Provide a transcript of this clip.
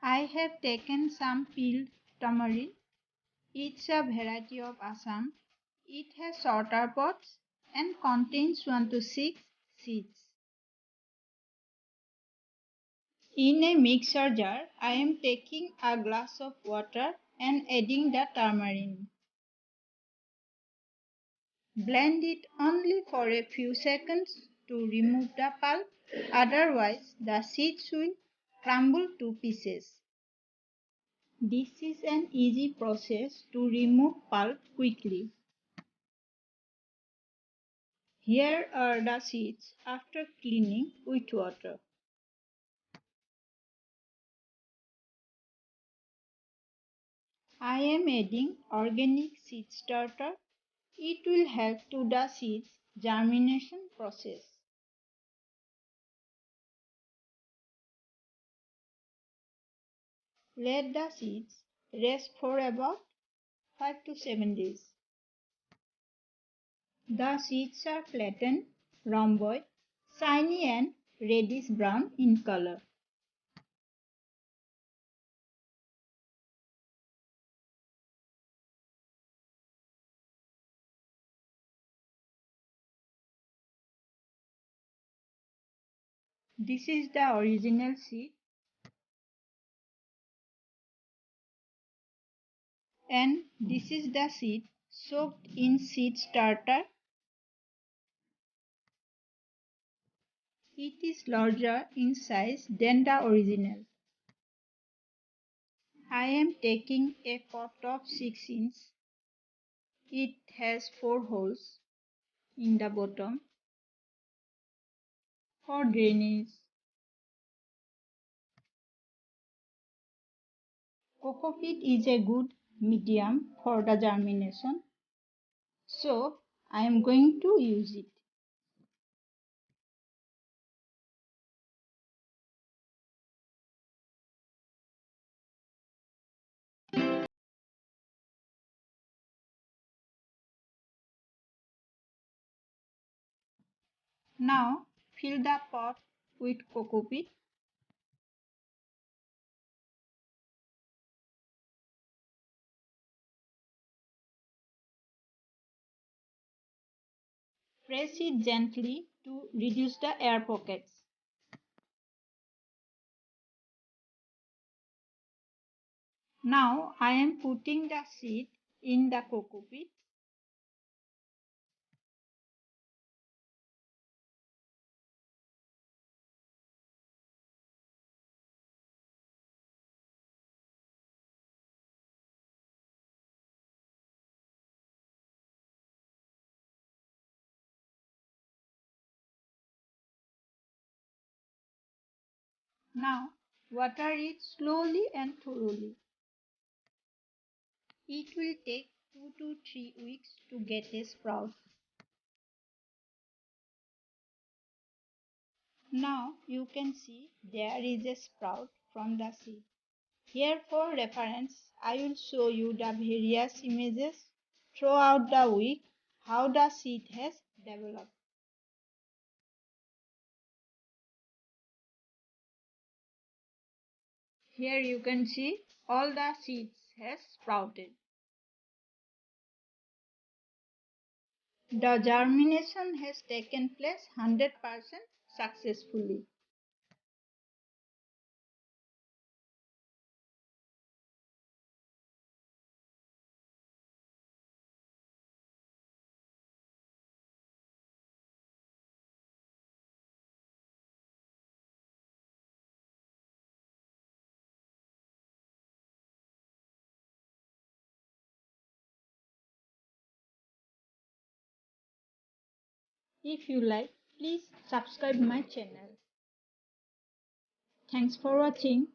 I have taken some peeled tamarind. It's a variety of Assam. It has shorter pods and contains 1 to 6 seeds. In a mixer jar, I am taking a glass of water and adding the tamarind. Blend it only for a few seconds to remove the pulp, otherwise the seeds will crumble to pieces. This is an easy process to remove pulp quickly. Here are the seeds after cleaning with water. I am adding organic seed starter. It will help to the seeds germination process. Let the seeds rest for about 5 to 7 days. The seeds are flattened, rhomboid, shiny and reddish brown in color. This is the original seed and this is the seed soaked in seed starter. It is larger in size than the original. I am taking a pot of 6 inch. It has 4 holes in the bottom for drainage. Cocopeat is a good medium for the germination, so I am going to use it. Now fill the pot with cocopeat. Press it gently to reduce the air pockets. Now I am putting the seed in the cocopeat. Now water it slowly and thoroughly. It will take 2 to 3 weeks to get a sprout. Now you can see there is a sprout from the seed. Here for reference, I will show you the various images throughout the week how the seed has developed. Here you can see all the seeds has sprouted. The germination has taken place 100% successfully. If you like, please subscribe my channel. Thanks for watching.